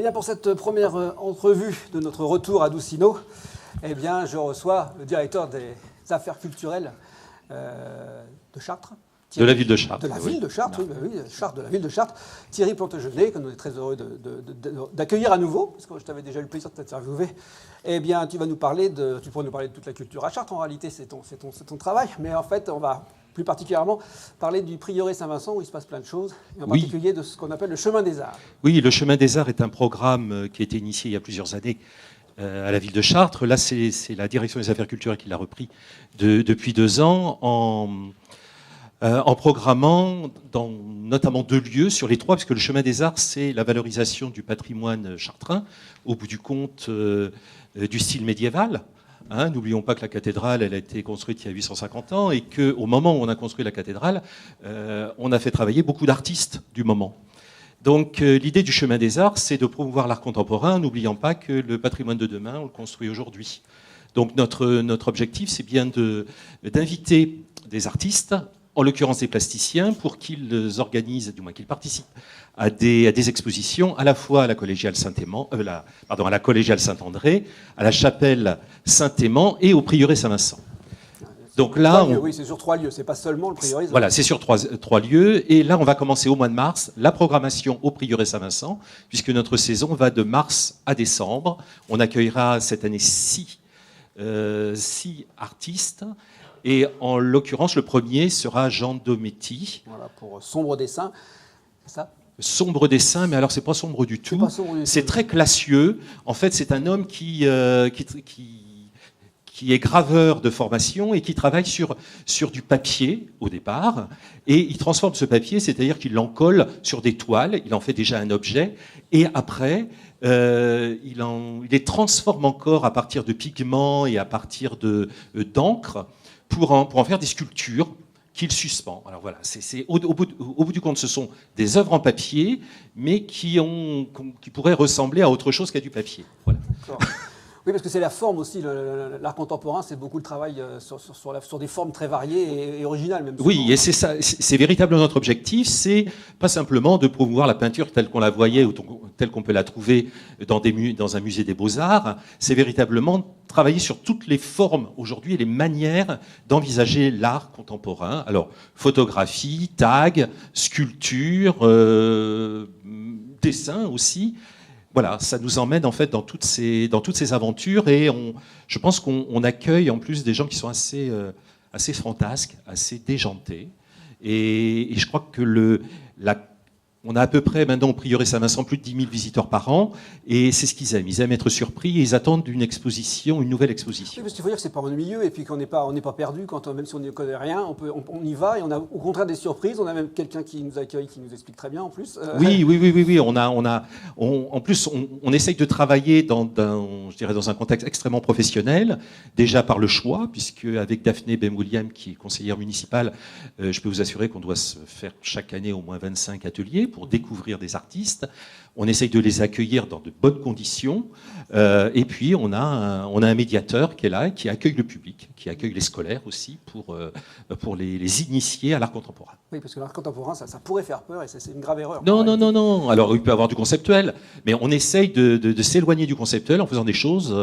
bien, pour cette première entrevue de notre retour à Doucineau, eh bien, je reçois le directeur des affaires culturelles de Chartres. De la ville de Chartres. De la ville de Chartres, oui, Chartres, de la ville de Chartres. Thierry Plantegenet, que nous sommes très heureux d'accueillir à nouveau, parce que je t'avais déjà eu le plaisir de t'interviewer. Eh bien, tu pourrais nous parler de toute la culture à Chartres. En réalité, c'est ton travail. Mais en fait, on va plus particulièrement parler du prieuré Saint-Vincent, où il se passe plein de choses, et en particulier de ce qu'on appelle le chemin des arts. Oui, le chemin des arts est un programme qui a été initié il y a plusieurs années à la ville de Chartres. Là, c'est la direction des affaires culturelles qui l'a repris depuis 2 ans en programmant dans notamment 2 lieux sur les 3, puisque le chemin des arts, c'est la valorisation du patrimoine chartrain, au bout du compte du style médiéval. N'oublions pas que la cathédrale, elle a été construite il y a 850 ans et qu'au moment où on a construit la cathédrale, on a fait travailler beaucoup d'artistes du moment. Donc l'idée du chemin des arts, c'est de promouvoir l'art contemporain, n'oubliant pas que le patrimoine de demain, on le construit aujourd'hui. Donc notre objectif, c'est bien d'inviter des artistes, en l'occurrence des plasticiens, pour qu'ils organisent, du moins qu'ils participent à des expositions, à la fois à la collégiale à la collégiale Saint-André, à la chapelle Saint-Aimant et au prieuré Saint-Vincent. Donc là, oui, c'est sur 3 lieux, c'est pas seulement le prieuré. Voilà, c'est sur 3 lieux. Et là, on va commencer au mois de mars la programmation au prieuré Saint-Vincent, puisque notre saison va de mars à décembre. On accueillera cette année 6 artistes. Et en l'occurrence, le premier sera Jean Dometti. Voilà, pour Sombre Dessin, c'est ça ? Sombre Dessin, mais alors c'est pas sombre du tout. C'est très classieux. En fait, c'est un homme qui est graveur de formation et qui travaille sur du papier au départ. Et il transforme ce papier, c'est-à-dire qu'il l'encolle sur des toiles. Il en fait déjà un objet. Et après, il les transforme encore à partir de pigments et à partir d'encre pour en faire des sculptures qu'il suspend. Alors voilà, au bout du compte, ce sont des œuvres en papier, mais qui pourraient ressembler à autre chose qu'à du papier. Voilà. Oui, parce que c'est la forme aussi. L'art contemporain, c'est beaucoup le travail sur des formes très variées et originales même. Oui, et c'est ça. C'est véritablement notre objectif. C'est pas simplement de promouvoir la peinture telle qu'on la voyait ou telle qu'on peut la trouver dans un musée des Beaux-Arts. C'est véritablement travailler sur toutes les formes aujourd'hui et les manières d'envisager l'art contemporain. Alors, photographie, tag, sculpture, dessin aussi. Voilà, ça nous emmène en fait dans toutes ces aventures et je pense qu'on accueille en plus des gens qui sont assez fantasques, assez déjantés. Et je crois que on a à peu près maintenant au prieuré Saint-Vincent plus de 10 000 visiteurs par an et c'est ce qu'ils aiment. Ils aiment être surpris et ils attendent une nouvelle exposition. Oui, parce qu'il faut dire que c'est pas ennuyeux et puis qu'on n'est pas perdu même si on ne connaît rien, on y va et on a au contraire des surprises. On a même quelqu'un qui nous accueille, qui nous explique très bien en plus. Oui. En plus, on essaye de travailler dans un contexte extrêmement professionnel, déjà par le choix, puisque avec Daphné Ben-William, qui est conseillère municipale, je peux vous assurer qu'on doit se faire chaque année au moins 25 ateliers pour découvrir des artistes. On essaye de les accueillir dans de bonnes conditions. Et puis, on a un médiateur qui est là, qui accueille le public, qui accueille les scolaires aussi pour les initier à l'art contemporain. Oui, parce que l'art contemporain, ça pourrait faire peur et c'est une grave erreur. Non. Alors, il peut y avoir du conceptuel, mais on essaye de s'éloigner du conceptuel en faisant des choses.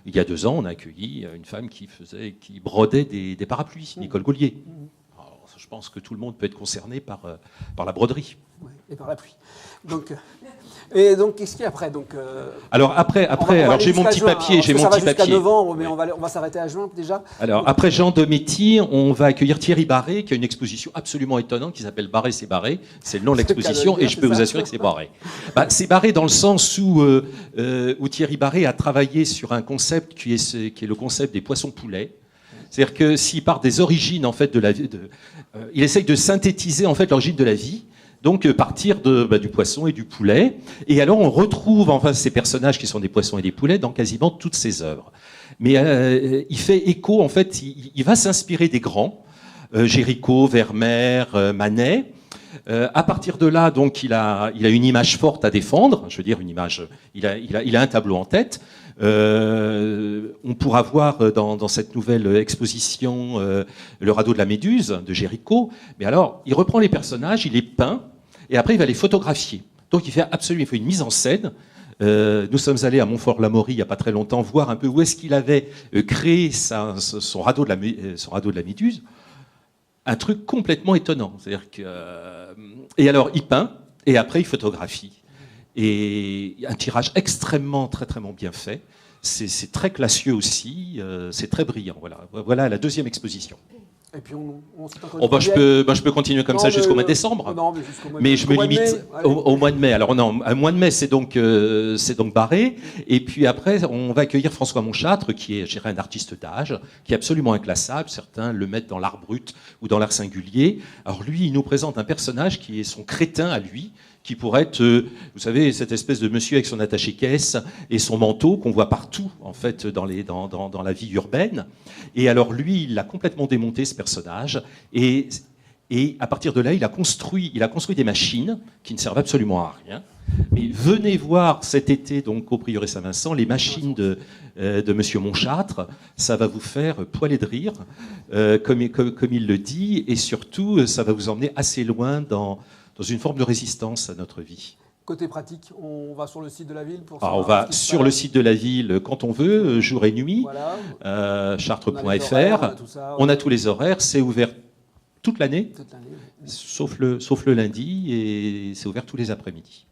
Il y a 2 ans, on a accueilli une femme qui brodait des parapluies, Nicole Gaulier. Alors, je pense que tout le monde peut être concerné par la broderie. Oui, et par la pluie. Donc, qu'est-ce qu'il y a après Alors après, j'ai mon petit papier, ça va jusqu'à novembre, mais on va s'arrêter à juin déjà. Alors après Jean Dometti, on va accueillir Thierry Barré, qui a une exposition absolument étonnante qui s'appelle Barré, c'est barré. C'est le nom de l'exposition et je peux vous assurer que c'est barré. C'est barré dans le sens où Thierry Barré a travaillé sur un concept qui est le concept des poissons-poulets. C'est-à-dire que s'il part des origines en fait il essaye de synthétiser en fait l'origine de la vie. Donc partir du poisson et du poulet. Et alors on retrouve enfin ces personnages qui sont des poissons et des poulets dans quasiment toutes ses œuvres. Mais il fait écho, en fait, il va s'inspirer des grands, Géricault, Vermeer, Manet. À partir de là, donc, il a une image forte à défendre. Je veux dire, une image. Il a un tableau en tête. On pourra voir dans cette nouvelle exposition le radeau de la Méduse de Géricault. Mais alors, il reprend les personnages, il les peint, et après il va les photographier. Donc il faut une mise en scène Nous sommes allés à Montfort-l'Amaury il n'y a pas très longtemps voir un peu où est-ce qu'il avait créé son radeau de la Méduse. Un truc complètement étonnant. C'est-à-dire que, et alors, il peint, et après, il photographie. Et un tirage extrêmement, très, très bien fait. C'est très classieux aussi, c'est très brillant. Voilà la deuxième exposition. Et puis on s'est encore je peux continuer comme ça jusqu'au mois de décembre. Non, mais jusqu'au mois mais je me limite au mois de mai. Alors non, un mois de mai, c'est donc barré. Et puis après, on va accueillir François Monchâtre, qui est, je dirais, un artiste d'âge, qui est absolument inclassable. Certains le mettent dans l'art brut ou dans l'art singulier. Alors lui, il nous présente un personnage qui est son crétin à lui, qui pourrait être, vous savez, cette espèce de monsieur avec son attaché-caisse et son manteau qu'on voit partout, en fait, dans la vie urbaine. Et alors, lui, il a complètement démonté, ce personnage. Et à partir de là, il a construit des machines qui ne servent absolument à rien. Mais venez voir cet été, donc, au Prieuré Saint-Vincent, les machines de monsieur Monchâtre. Ça va vous faire poiler de rire, comme il le dit. Et surtout, ça va vous emmener assez loin dans une forme de résistance à notre vie. Côté pratique, on va sur le site de la ville pour on va sur le site de la ville quand on veut, jour et nuit, voilà. chartres.fr. On a tous les horaires, c'est ouvert toute l'année, sauf le lundi, et c'est ouvert tous les après-midi.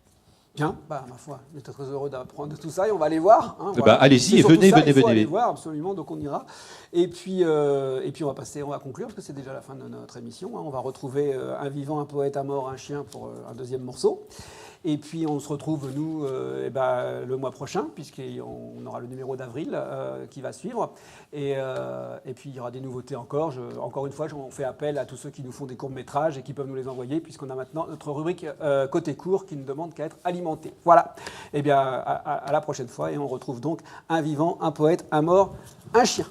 Bien, ma foi, on est très heureux d'apprendre tout ça et on va aller voir. Hein, allez-y et venez. Aller voir, absolument, donc on ira. Et puis on va conclure parce que c'est déjà la fin de notre émission. Hein. On va retrouver un vivant, un poète, un mort, un chien pour un deuxième morceau. Et puis on se retrouve, nous, le mois prochain, puisqu'on aura le numéro d'avril qui va suivre. Et puis il y aura des nouveautés encore. Encore une fois, on fait appel à tous ceux qui nous font des courts-métrages et qui peuvent nous les envoyer, puisqu'on a maintenant notre rubrique Côté court qui ne demande qu'à être alimentée. Voilà. Eh bien, à la prochaine fois. Et on retrouve donc un vivant, un poète, un mort, un chien.